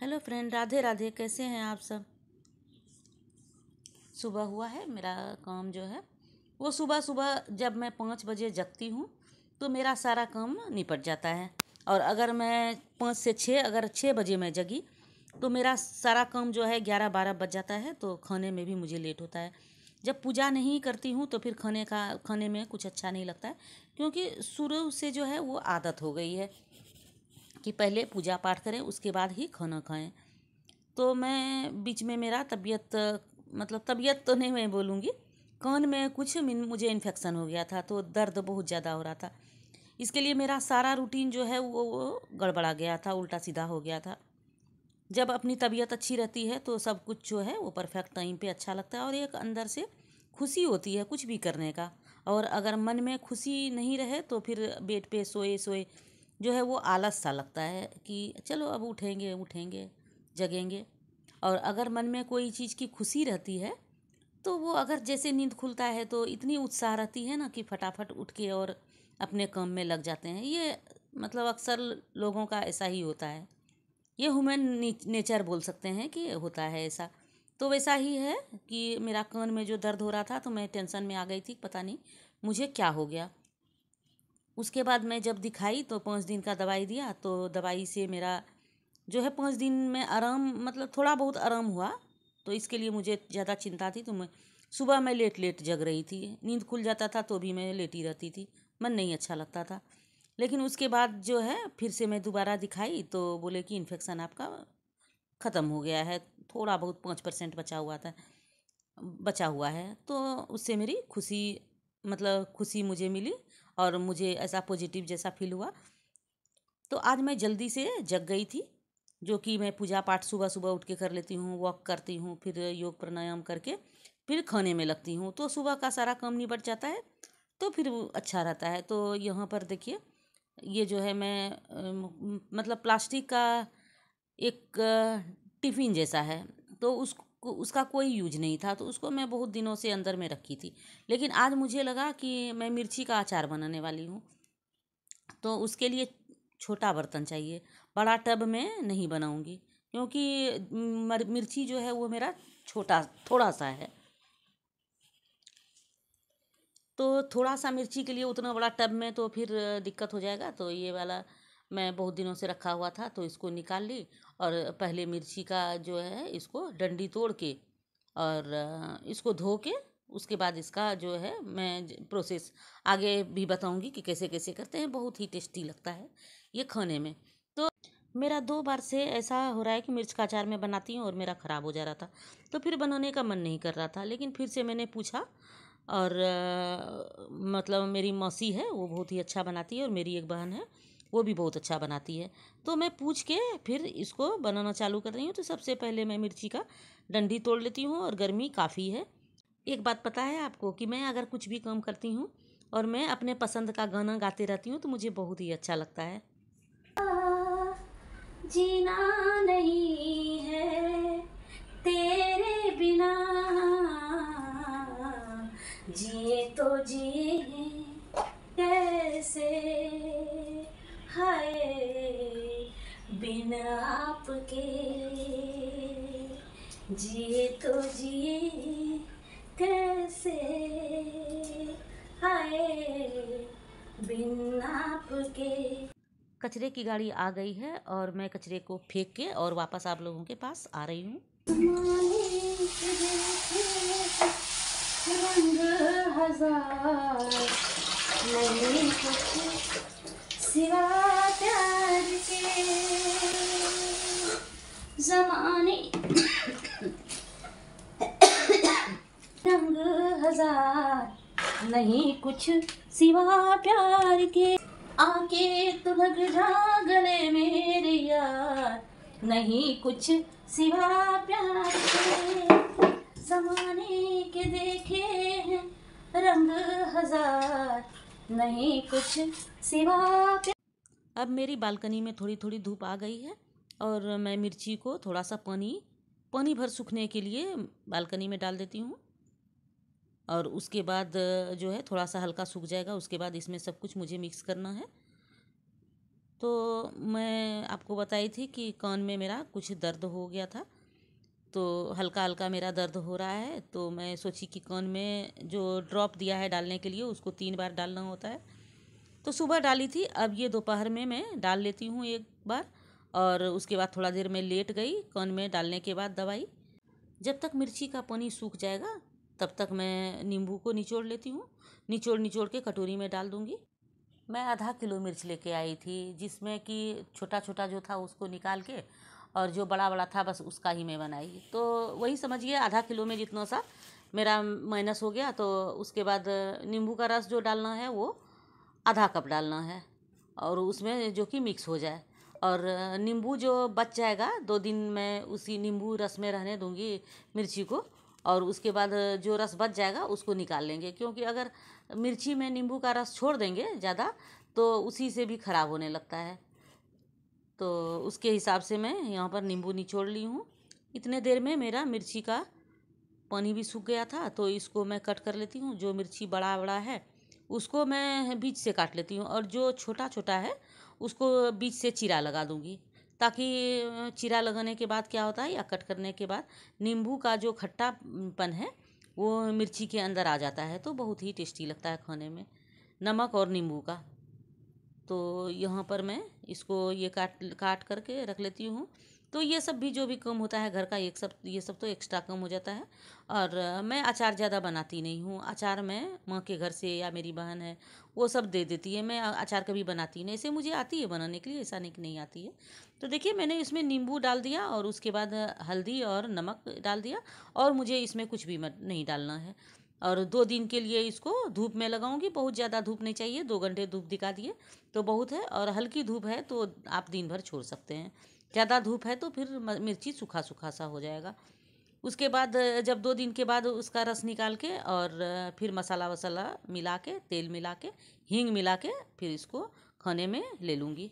Hello friend, Radhe Radhe. कैसे हैं आप सब? सुबह हुआ है। मेरा काम जो है वो सुबह सुबह जब मैं 5 बजे जगती हूँ तो मेरा सारा काम निपट जाता है। और अगर मैं 5 से 6 अगर 6 बजे मैं जगी तो मेरा सारा काम जो है 11-12 बज जाता है। तो खाने में भी मुझे लेट होता है। जब पूजा नहीं करती हूँ तो फिर खाने में कुछ अच्छा नहीं लगता है, क्योंकि शुरू से जो है वो आदत हो गई है कि पहले पूजा पाठ करें उसके बाद ही खाना खाएं। तो मैं बीच में मेरा तबीयत तो नहीं मैं बोलूँगी, कान में कुछ मुझे इन्फेक्शन हो गया था, तो दर्द बहुत ज़्यादा हो रहा था। इसके लिए मेरा सारा रूटीन जो है वो गड़बड़ा गया था, उल्टा सीधा हो गया था। जब अपनी तबीयत अच्छी रहती है तो सब कुछ जो है वो परफेक्ट टाइम पे अच्छा लगता है और एक अंदर से खुशी होती है कुछ भी करने का। और अगर मन में खुशी नहीं रहे तो फिर बेड पे सोए सोए जो है वो आलस सा लगता है कि चलो अब उठेंगे उठेंगे जगेंगे। और अगर मन में कोई चीज़ की खुशी रहती है तो वो अगर जैसे नींद खुलता है तो इतनी उत्साह रहती है ना कि फटाफट उठ के और अपने काम में लग जाते हैं। ये अक्सर लोगों का ऐसा ही होता है। ये ह्यूमन नेचर बोल सकते हैं कि होता है ऐसा। तो वैसा ही है कि मेरा कान में जो दर्द हो रहा था तो मैं टेंशन में आ गई थी, पता नहीं मुझे क्या हो गया। उसके बाद मैं जब दिखाई तो 5 दिन का दवाई दिया, तो दवाई से मेरा जो है 5 दिन में आराम थोड़ा बहुत आराम हुआ। तो इसके लिए मुझे ज़्यादा चिंता थी। तो सुबह मैं लेट लेट जग रही थी, नींद खुल जाता था तो भी मैं लेटी रहती थी, मन नहीं अच्छा लगता था। लेकिन उसके बाद जो है फिर से मैं दोबारा दिखाई तो बोले कि इन्फेक्शन आपका ख़त्म हो गया है, थोड़ा बहुत 5% बचा हुआ है। तो उससे मेरी खुशी मुझे मिली और मुझे ऐसा पॉजिटिव जैसा फील हुआ। तो आज मैं जल्दी से जग गई थी, जो कि मैं पूजा पाठ सुबह सुबह उठ के कर लेती हूँ, वॉक करती हूँ, फिर योग प्राणायाम करके फिर खाने में लगती हूँ। तो सुबह का सारा काम निपट जाता है, तो फिर वो अच्छा रहता है। तो यहाँ पर देखिए, ये जो है मैं प्लास्टिक का एक टिफ़िन जैसा है, तो उसका कोई यूज नहीं था, तो उसको मैं बहुत दिनों से अंदर में रखी थी। लेकिन आज मुझे लगा कि मैं मिर्ची का अचार बनाने वाली हूँ, तो उसके लिए छोटा बर्तन चाहिए। बड़ा टब में नहीं बनाऊंगी, क्योंकि मिर्ची जो है वो मेरा छोटा थोड़ा सा है। तो थोड़ा सा मिर्ची के लिए उतना बड़ा टब में तो फिर दिक्कत हो जाएगा। तो ये वाला मैं बहुत दिनों से रखा हुआ था, तो इसको निकाल ली। और पहले मिर्ची का जो है इसको डंडी तोड़ के और इसको धो के उसके बाद इसका जो है मैं प्रोसेस आगे भी बताऊंगी कि कैसे कैसे करते हैं। बहुत ही टेस्टी लगता है ये खाने में। तो मेरा 2 बार से ऐसा हो रहा है कि मिर्च का अचार मैं बनाती हूँ और मेरा ख़राब हो जा रहा था, तो फिर बनाने का मन नहीं कर रहा था। लेकिन फिर से मैंने पूछा और मेरी मौसी है वो बहुत ही अच्छा बनाती है, और मेरी एक बहन है वो भी बहुत अच्छा बनाती है। तो मैं पूछ के फिर इसको बनाना चालू कर रही हूँ। तो सबसे पहले मैं मिर्ची का डंडी तोड़ लेती हूँ, और गर्मी काफ़ी है। एक बात पता है आपको कि मैं अगर कुछ भी काम करती हूँ और मैं अपने पसंद का गाना गाते रहती हूँ तो मुझे बहुत ही अच्छा लगता है। जीना नहीं है तेरे बिना, जिए तो जिए कैसे, हाय बिन आपके, जिए तो जिए कैसे, हाय बिन आपके। कचरे की गाड़ी आ गई है और मैं कचरे को फेंक के और वापस आप लोगों के पास आ रही हूँ। रंग हजार नहीं कुछ सिवा प्यार के, जमाने रंग हजार नहीं कुछ सिवा प्यार के, आके तू लग जा गले मेरे यार, नहीं कुछ सिवा प्यार के, ज़माने के देखे हैं रंग हजार, नहीं कुछ सिवा प्यार। अब मेरी बालकनी में थोड़ी थोड़ी धूप आ गई है और मैं मिर्ची को थोड़ा सा पानी भर सूखने के लिए बालकनी में डाल देती हूँ। और उसके बाद जो है थोड़ा सा हल्का सूख जाएगा, उसके बाद इसमें सब कुछ मुझे मिक्स करना है। तो मैं आपको बताई थी कि कान में मेरा कुछ दर्द हो गया था, तो हल्का हल्का मेरा दर्द हो रहा है। तो मैं सोची कि कान में जो ड्रॉप दिया है डालने के लिए उसको 3 बार डालना होता है। तो सुबह डाली थी, अब ये दोपहर में मैं डाल लेती हूँ एक बार, और उसके बाद थोड़ा देर मैं लेट गई कान में डालने के बाद दवाई। जब तक मिर्ची का पानी सूख जाएगा तब तक मैं नींबू को निचोड़ लेती हूँ। निचोड़ निचोड़ के कटोरी में डाल दूँगी। मैं आधा किलो मिर्च लेके आई थी, जिसमें कि छोटा छोटा जो था उसको निकाल के, और जो बड़ा बड़ा था बस उसका ही मैं बनाई। तो वही समझिए आधा किलो में जितना सा मेरा माइनस हो गया। तो उसके बाद नींबू का रस जो डालना है वो आधा कप डालना है, और उसमें जो कि मिक्स हो जाए। और नींबू जो बच जाएगा 2 दिन मैं उसी नींबू रस में रहने दूंगी मिर्ची को, और उसके बाद जो रस बच जाएगा उसको निकाल लेंगे। क्योंकि अगर मिर्ची में नींबू का रस छोड़ देंगे ज़्यादा तो उसी से भी ख़राब होने लगता है। तो उसके हिसाब से मैं यहाँ पर नींबू निचोड़ ली हूँ। इतने देर में मेरा मिर्ची का पानी भी सूख गया था। तो इसको मैं कट कर लेती हूँ। जो मिर्ची बड़ा बड़ा है उसको मैं बीच से काट लेती हूँ, और जो छोटा छोटा है उसको बीच से चीरा लगा दूँगी, ताकि चीरा लगाने के बाद क्या होता है या कट करने के बाद नींबू का जो खट्टापन है वो मिर्ची के अंदर आ जाता है, तो बहुत ही टेस्टी लगता है खाने में, नमक और नींबू का। तो यहाँ पर मैं इसको ये काट काट करके रख लेती हूँ। तो ये सब भी जो भी कम होता है घर का, ये सब तो एक्स्ट्रा कम हो जाता है। और मैं अचार ज़्यादा बनाती नहीं हूँ। अचार मैं माँ के घर से या मेरी बहन है वो सब दे देती है। मैं अचार कभी बनाती नहीं। ऐसे मुझे आती है बनाने के लिए, ऐसा नहीं कि नहीं आती है। तो देखिए मैंने इसमें नींबू डाल दिया, और उसके बाद हल्दी और नमक डाल दिया, और मुझे इसमें कुछ भी मत नहीं डालना है। और 2 दिन के लिए इसको धूप में लगाऊंगी। बहुत ज़्यादा धूप नहीं चाहिए, 2 घंटे धूप दिखा दिए तो बहुत है। और हल्की धूप है तो आप दिन भर छोड़ सकते हैं। ज़्यादा धूप है तो फिर मिर्ची सूखा सूखा सा हो जाएगा। उसके बाद जब 2 दिन के बाद उसका रस निकाल के, और फिर मसाला वसाला मिला के, तेल मिला के, हींग मिला के, फिर इसको खाने में ले लूँगी।